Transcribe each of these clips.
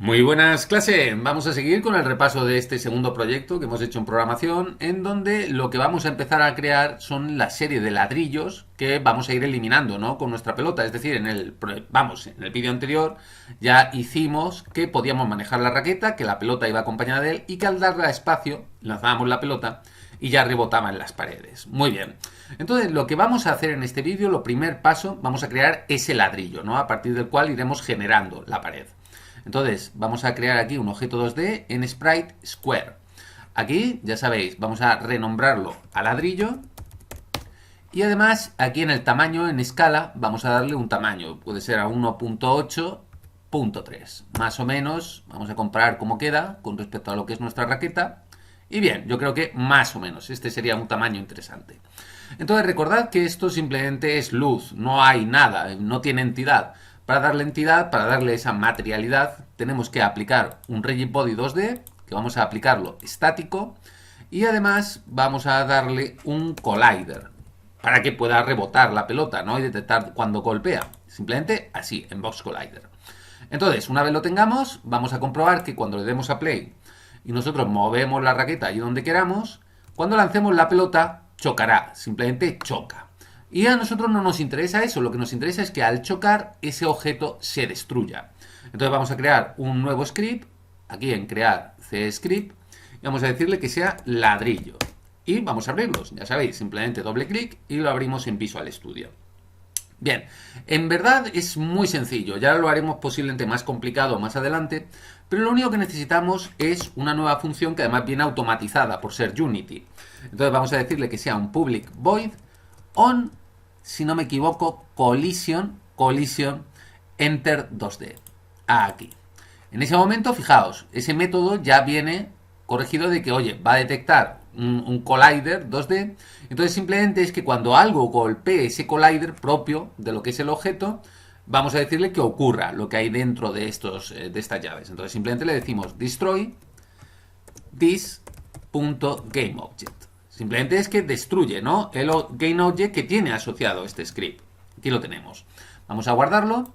Muy buenas, clase. Vamos a seguir con el repaso de este segundo proyecto que hemos hecho en programación, en donde lo que vamos a empezar a crear son la serie de ladrillos que vamos a ir eliminando, ¿no? Con nuestra pelota. Es decir, en el vídeo anterior ya hicimos que podíamos manejar la raqueta, que la pelota iba acompañada de él y que al darle a espacio lanzábamos la pelota y ya rebotaba en las paredes. Muy bien. Entonces, lo que vamos a hacer en este vídeo, lo primer paso, vamos a crear ese ladrillo, ¿no? A partir del cual iremos generando la pared. Entonces, vamos a crear aquí un objeto 2D en Sprite Square. Aquí, ya sabéis, vamos a renombrarlo a ladrillo. Y además, aquí en el tamaño, en escala, vamos a darle un tamaño. Puede ser a 1.8.3. Más o menos, vamos a comparar cómo queda con respecto a lo que es nuestra raqueta. Y bien, yo creo que más o menos, este sería un tamaño interesante. Entonces, recordad que esto simplemente es luz, no hay nada, no tiene entidad. Para darle entidad, para darle esa materialidad, tenemos que aplicar un Rigid Body 2D, que vamos a aplicarlo estático, y además vamos a darle un Collider, para que pueda rebotar la pelota, ¿no? Y detectar cuando golpea. Simplemente así, en Box Collider. Entonces, una vez lo tengamos, vamos a comprobar que cuando le demos a Play y nosotros movemos la raqueta allí donde queramos, cuando lancemos la pelota, chocará, simplemente choca. Y a nosotros no nos interesa eso, lo que nos interesa es que al chocar ese objeto se destruya. Entonces vamos a crear un nuevo script, aquí en crear cscript, y vamos a decirle que sea ladrillo. Y vamos a abrirlos, ya sabéis, simplemente doble clic y lo abrimos en Visual Studio. Bien, en verdad es muy sencillo, ya lo haremos posiblemente más complicado más adelante, pero lo único que necesitamos es una nueva función que además viene automatizada por ser Unity. Entonces vamos a decirle que sea un public void on, si no me equivoco, collision enter 2D. Aquí. En ese momento, fijaos, ese método ya viene corregido de que, oye, va a detectar un collider 2D. Entonces simplemente es que cuando algo golpee ese collider propio de lo que es el objeto, vamos a decirle que ocurra lo que hay dentro de estas llaves. Entonces simplemente le decimos destroy this.gameObject. Simplemente es que destruye, ¿no? El GameObject que tiene asociado este script. Aquí lo tenemos. Vamos a guardarlo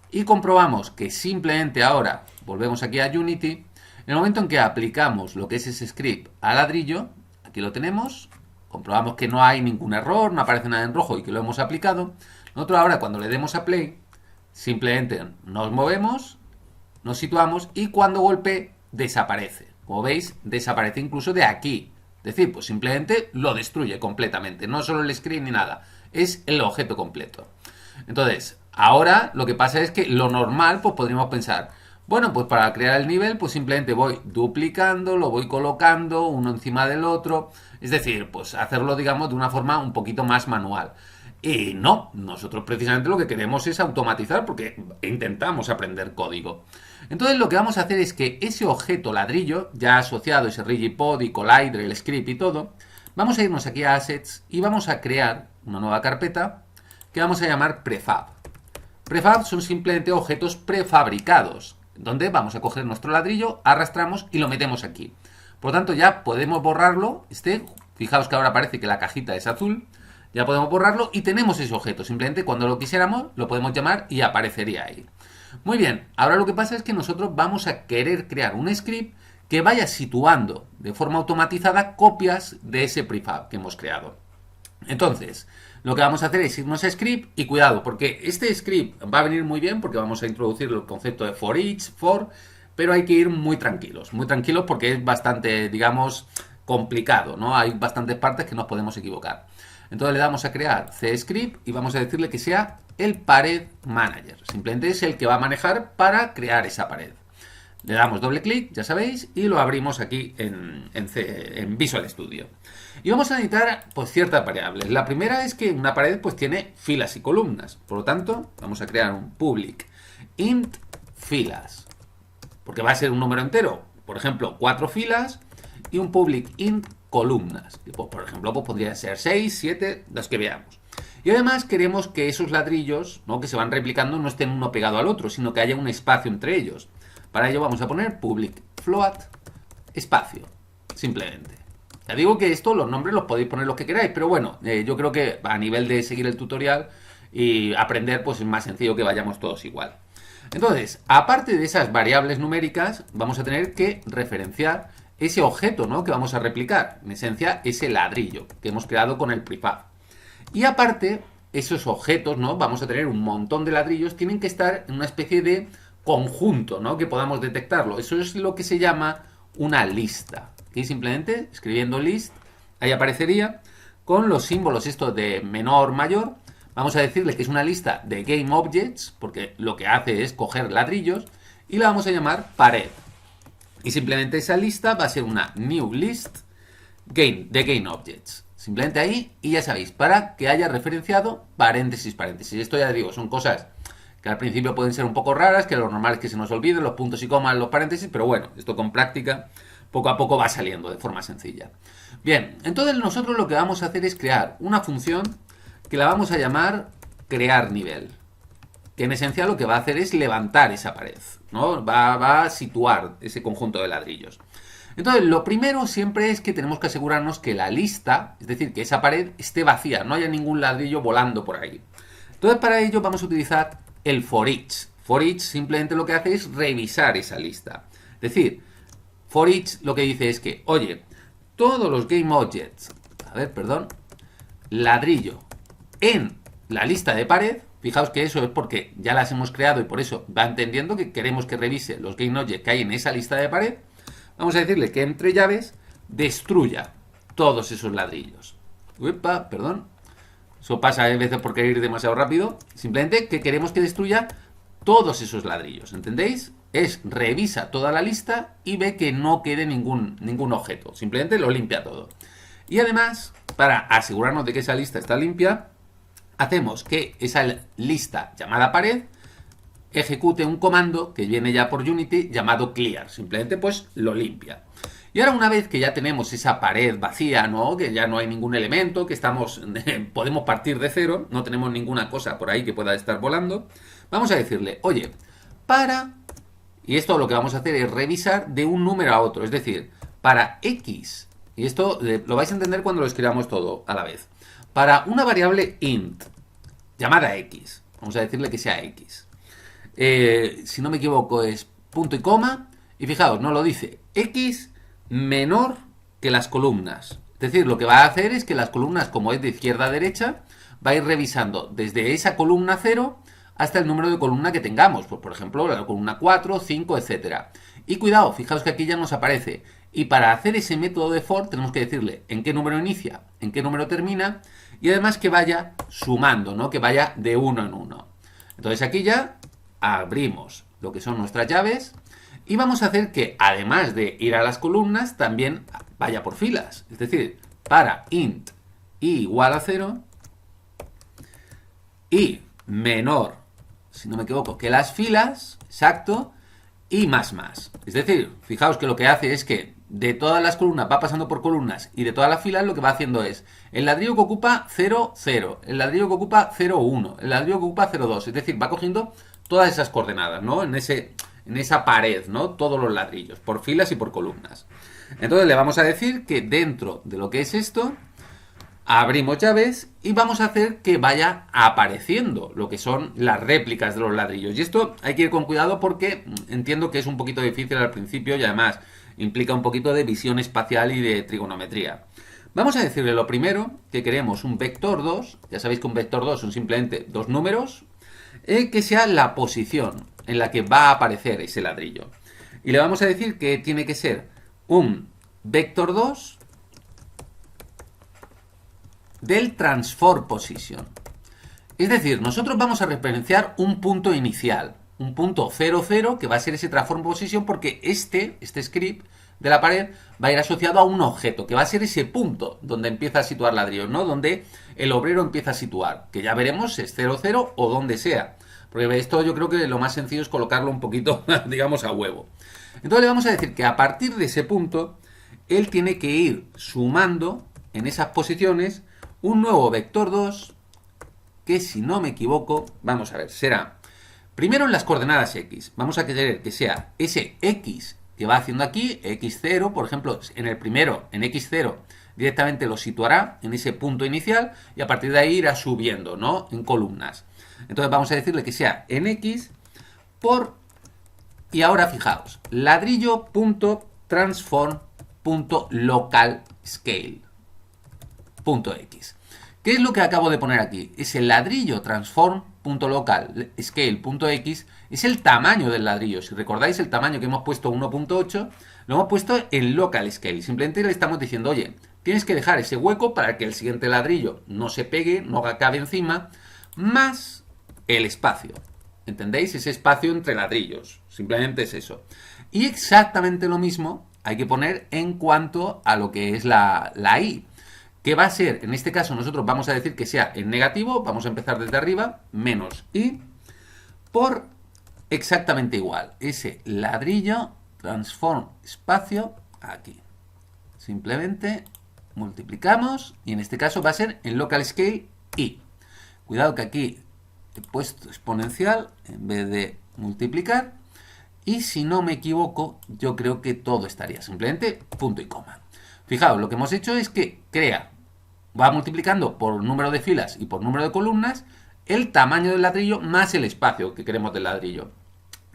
y comprobamos que simplemente ahora, volvemos aquí a Unity, en el momento en que aplicamos lo que es ese script a ladrillo, aquí lo tenemos, comprobamos que no hay ningún error, no aparece nada en rojo y que lo hemos aplicado. Nosotros ahora cuando le demos a play, simplemente nos movemos, nos situamos y cuando golpee desaparece. Como veis, desaparece incluso de aquí. Es decir, pues simplemente lo destruye completamente. No solo el script ni nada. Es el objeto completo. Entonces, ahora lo que pasa es que lo normal, pues podríamos pensar, bueno, pues para crear el nivel, pues simplemente voy duplicando, lo voy colocando uno encima del otro. Es decir, pues hacerlo, digamos, de una forma un poquito más manual. Y no, nosotros precisamente lo que queremos es automatizar porque intentamos aprender código. Entonces lo que vamos a hacer es que ese objeto ladrillo, ya asociado ese rigid body, collider, el script y todo, vamos a irnos aquí a Assets y vamos a crear una nueva carpeta que vamos a llamar Prefab. Prefab son simplemente objetos prefabricados, donde vamos a coger nuestro ladrillo, arrastramos y lo metemos aquí. Por lo tanto ya podemos borrarlo, fijaos que ahora parece que la cajita es azul, ya podemos borrarlo y tenemos ese objeto. Simplemente cuando lo quisiéramos lo podemos llamar y aparecería ahí. Muy bien, ahora lo que pasa es que nosotros vamos a querer crear un script que vaya situando de forma automatizada copias de ese prefab que hemos creado. Entonces, lo que vamos a hacer es irnos a script y cuidado, porque este script va a venir muy bien porque vamos a introducir el concepto de for each, for, pero hay que ir muy tranquilos porque es bastante, digamos, complicado, ¿no? Hay bastantes partes que nos podemos equivocar. Entonces le damos a crear cscript y vamos a decirle que sea el pared manager. Simplemente es el que va a manejar para crear esa pared. Le damos doble clic, ya sabéis, y lo abrimos aquí en Visual Studio. Y vamos a necesitar pues, ciertas variables. La primera es que una pared pues, tiene filas y columnas. Por lo tanto, vamos a crear un public int filas. Porque va a ser un número entero. Por ejemplo, 4 filas y un public int columnas. Que, pues, por ejemplo, pues, podrían ser 6, 7, las que veamos. Y además queremos que esos ladrillos, ¿no? que se van replicando no estén uno pegado al otro, sino que haya un espacio entre ellos. Para ello vamos a poner public float espacio, simplemente. Ya digo que esto, los nombres los podéis poner los que queráis, pero bueno, yo creo que a nivel de seguir el tutorial y aprender, pues es más sencillo que vayamos todos igual. Entonces, aparte de esas variables numéricas, vamos a tener que referenciar ese objeto, ¿no?, que vamos a replicar. En esencia, ese ladrillo que hemos creado con el prefab. Y aparte, esos objetos, ¿no?, vamos a tener un montón de ladrillos, tienen que estar en una especie de conjunto, ¿no?, que podamos detectarlo. Eso es lo que se llama una lista. Y simplemente escribiendo list, ahí aparecería con los símbolos estos de menor, mayor. Vamos a decirle que es una lista de GameObjects, porque lo que hace es coger ladrillos, y la vamos a llamar pared. Y simplemente esa lista va a ser una new list de GameObjects. Simplemente ahí, y ya sabéis, para que haya referenciado paréntesis, paréntesis. Esto ya digo, son cosas que al principio pueden ser un poco raras, que lo normal es que se nos olviden los puntos y comas, los paréntesis, pero bueno, esto con práctica poco a poco va saliendo de forma sencilla. Bien, entonces nosotros lo que vamos a hacer es crear una función que la vamos a llamar crear nivel, que en esencia lo que va a hacer es levantar esa pared, ¿no? Va a situar ese conjunto de ladrillos. Entonces, lo primero siempre es que tenemos que asegurarnos que la lista, es decir, que esa pared esté vacía, no haya ningún ladrillo volando por ahí. Entonces, para ello vamos a utilizar el for each. For each simplemente lo que hace es revisar esa lista. Es decir, for each lo que dice es que, oye, todos los GameObjects, ladrillo en la lista de pared, fijaos que eso es porque ya las hemos creado y por eso va entendiendo que queremos que revise los GameObjects que hay en esa lista de pared. Vamos a decirle que entre llaves destruya todos esos ladrillos. Uepa, perdón. Eso pasa a veces por querer ir demasiado rápido. Simplemente que queremos que destruya todos esos ladrillos. ¿Entendéis? Es revisa toda la lista y ve que no quede ningún objeto. Simplemente lo limpia todo. Y además, para asegurarnos de que esa lista está limpia, hacemos que esa lista llamada pared ejecute un comando que viene ya por Unity llamado clear. Simplemente pues lo limpia. Y ahora una vez que ya tenemos esa pared vacía, ¿no?, que ya no hay ningún elemento, que podemos partir de cero, no tenemos ninguna cosa por ahí que pueda estar volando, vamos a decirle, oye, y esto lo que vamos a hacer es revisar de un número a otro, es decir, para X, y esto lo vais a entender cuando lo escribamos todo a la vez, para una variable int llamada X, vamos a decirle que sea X. Si no me equivoco es punto y coma, y fijaos, no lo dice, X menor que las columnas. Es decir, lo que va a hacer es que las columnas, como es de izquierda a derecha, va a ir revisando desde esa columna 0 hasta el número de columna que tengamos. Pues, por ejemplo, la columna 4, 5, etc. Y cuidado, fijaos que aquí ya nos aparece. Y para hacer ese método de for tenemos que decirle en qué número inicia, en qué número termina, y además que vaya sumando, ¿no?, que vaya de uno en uno. Entonces aquí ya abrimos lo que son nuestras llaves y vamos a hacer que, además de ir a las columnas, también vaya por filas. Es decir, para int i igual a 0 y menor, si no me equivoco, que las filas, exacto, y más. Es decir, fijaos que lo que hace es que de todas las columnas va pasando por columnas y de todas las filas lo que va haciendo es el ladrillo que ocupa 0, 0, el ladrillo que ocupa 0, 1, el ladrillo que ocupa 0, 2. Es decir, va cogiendo todas esas coordenadas, ¿no?, en esa pared, ¿no?, todos los ladrillos, por filas y por columnas. Entonces le vamos a decir que dentro de lo que es esto, abrimos llaves y vamos a hacer que vaya apareciendo lo que son las réplicas de los ladrillos. Y esto hay que ir con cuidado porque entiendo que es un poquito difícil al principio y además implica un poquito de visión espacial y de trigonometría. Vamos a decirle lo primero, que queremos un vector 2, ya sabéis que un vector 2 son simplemente dos números, que sea la posición en la que va a aparecer ese ladrillo. Y le vamos a decir que tiene que ser un vector 2 del transform position. Es decir, nosotros vamos a referenciar un punto inicial, un punto 0, 0, que va a ser ese transform position porque este script de la pared va a ir asociado a un objeto, que va a ser ese punto donde empieza a situar ladrillos, ¿no?, donde el obrero empieza a situar, que ya veremos si es 0, 0 o donde sea. Porque esto yo creo que lo más sencillo es colocarlo un poquito, digamos, a huevo. Entonces le vamos a decir que a partir de ese punto, él tiene que ir sumando en esas posiciones un nuevo vector 2, que si no me equivoco, vamos a ver, será primero en las coordenadas X. Vamos a querer que sea ese X que va haciendo aquí, X0, por ejemplo, en el primero, en X0, directamente lo situará en ese punto inicial y a partir de ahí irá subiendo, ¿no?, en columnas. Entonces vamos a decirle que sea en X por... Y ahora fijaos, ladrillo.transform.localScale.x. ¿Qué es lo que acabo de poner aquí? Es el ladrillo transform.localScale.x, es el tamaño del ladrillo. Si recordáis el tamaño que hemos puesto 1.8, lo hemos puesto en local scale. Simplemente le estamos diciendo, oye, tienes que dejar ese hueco para que el siguiente ladrillo no se pegue, no acabe encima, más el espacio. ¿Entendéis? Ese espacio entre ladrillos. Simplemente es eso. Y exactamente lo mismo hay que poner en cuanto a lo que es la i. Que va a ser, en este caso nosotros vamos a decir que sea en negativo, vamos a empezar desde arriba, menos i, por exactamente igual. Ese ladrillo transform espacio aquí. Simplemente multiplicamos y en este caso va a ser en local scale i. Cuidado que aquí he puesto exponencial en vez de multiplicar y si no me equivoco yo creo que todo estaría simplemente punto y coma. Fijaos, lo que hemos hecho es que va multiplicando por número de filas y por número de columnas el tamaño del ladrillo más el espacio que queremos del ladrillo.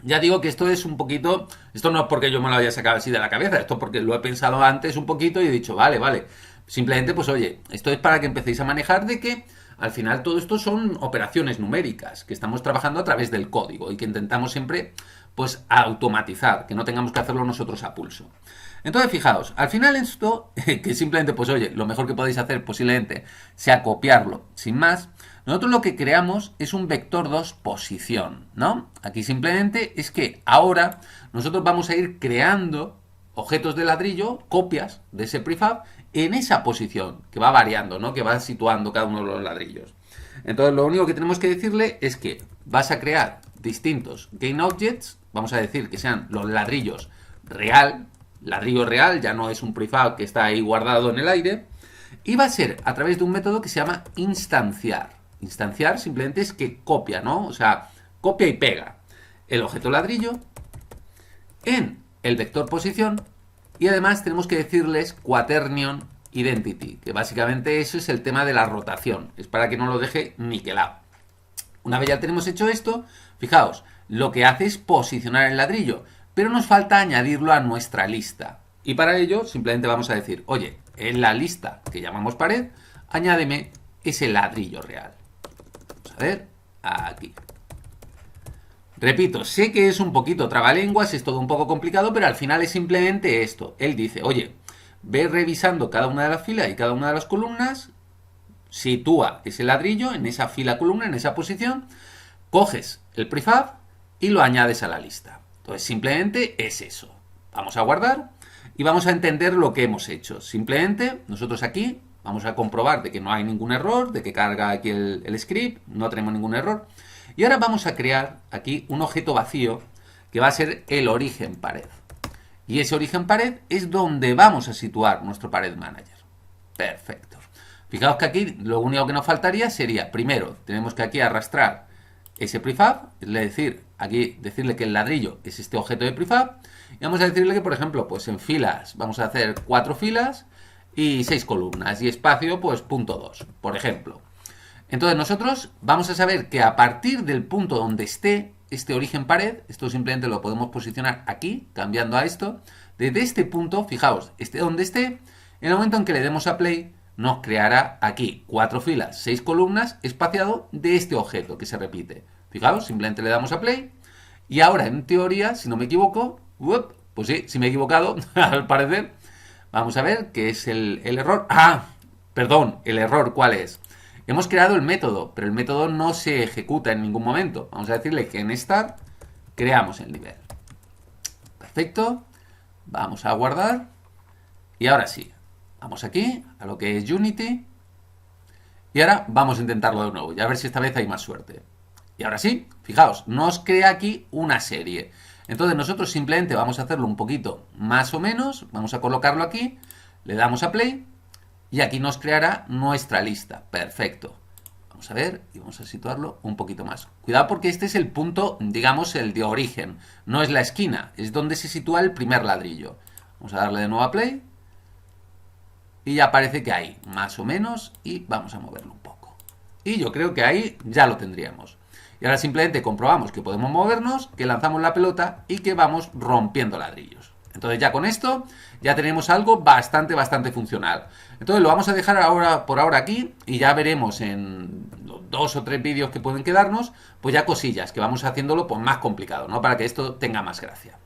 Ya digo que esto es un poquito, esto no es porque yo me lo haya sacado así de la cabeza, esto es porque lo he pensado antes un poquito y he dicho, vale, simplemente pues oye, esto es para que empecéis a manejar de que al final todo esto son operaciones numéricas que estamos trabajando a través del código y que intentamos siempre pues automatizar, que no tengamos que hacerlo nosotros a pulso. Entonces, fijaos, al final esto, que simplemente, pues oye, lo mejor que podéis hacer posiblemente sea copiarlo, sin más. Nosotros lo que creamos es un vector 2 posición, ¿no? Aquí simplemente es que ahora nosotros vamos a ir creando objetos de ladrillo, copias de ese prefab, en esa posición, que va variando, ¿no? Que va situando cada uno de los ladrillos. Entonces, lo único que tenemos que decirle es que vas a crear distintos GainObjects, vamos a decir que sean los ladrillos ladrillo real, ya no es un prefab que está ahí guardado en el aire, y va a ser a través de un método que se llama instanciar. Instanciar simplemente es que copia, ¿no? O sea, copia y pega el objeto ladrillo en el vector posición y además tenemos que decirles quaternion identity, que básicamente eso es el tema de la rotación, es para que no lo deje niquelado. Una vez ya tenemos hecho esto, fijaos, lo que hace es posicionar el ladrillo, pero nos falta añadirlo a nuestra lista. Y para ello simplemente vamos a decir, oye, en la lista que llamamos pared, añádeme ese ladrillo real. Vamos a ver, aquí. Repito, sé que es un poquito trabalenguas, es todo un poco complicado, pero al final es simplemente esto. Él dice, oye, ve revisando cada una de las filas y cada una de las columnas, sitúa ese ladrillo en esa fila columna, en esa posición, coges el prefab y lo añades a la lista. Entonces simplemente es eso. Vamos a guardar y vamos a entender lo que hemos hecho. Simplemente nosotros aquí vamos a comprobar de que no hay ningún error, de que carga aquí el script, no tenemos ningún error. Y ahora vamos a crear aquí un objeto vacío que va a ser el origen pared. Y ese origen pared es donde vamos a situar nuestro pared manager. Perfecto. Fijaos que aquí lo único que nos faltaría sería, primero, tenemos que aquí arrastrar ese prefab, es decir, aquí decirle que el ladrillo es este objeto de prefab, y vamos a decirle que, por ejemplo, pues en filas vamos a hacer 4 filas y 6 columnas, y espacio, pues .2, por ejemplo. Entonces nosotros vamos a saber que a partir del punto donde esté este origen pared, esto simplemente lo podemos posicionar aquí, cambiando a esto, desde este punto, fijaos, esté donde esté, en el momento en que le demos a play, nos creará aquí 4 filas, 6 columnas, espaciado de este objeto que se repite. Fijaos, simplemente le damos a play, y ahora en teoría, si no me equivoco, pues sí, si me he equivocado, al parecer, vamos a ver qué es el error. Perdón, el error, ¿cuál es? Hemos creado el método, pero el método no se ejecuta en ningún momento. Vamos a decirle que en start creamos el nivel. Perfecto. Vamos a guardar. Y ahora sí. Vamos aquí, a lo que es Unity. Y ahora vamos a intentarlo de nuevo. Y a ver si esta vez hay más suerte. Y ahora sí, fijaos, nos crea aquí una serie. Entonces nosotros simplemente vamos a hacerlo un poquito más o menos. Vamos a colocarlo aquí. Le damos a play. Y aquí nos creará nuestra lista. Perfecto. Vamos a ver y vamos a situarlo un poquito más. Cuidado porque este es el punto, digamos, el de origen. No es la esquina, es donde se sitúa el primer ladrillo. Vamos a darle de nuevo a play. Y ya parece que hay, más o menos. Y vamos a moverlo un poco. Y yo creo que ahí ya lo tendríamos. Y ahora simplemente comprobamos que podemos movernos, que lanzamos la pelota y que vamos rompiendo ladrillos. Entonces ya con esto ya tenemos algo bastante funcional. Entonces lo vamos a dejar ahora por ahora aquí y ya veremos en los 2 o 3 vídeos que pueden quedarnos, pues ya cosillas que vamos haciéndolo pues más complicado, ¿no? Para que esto tenga más gracia.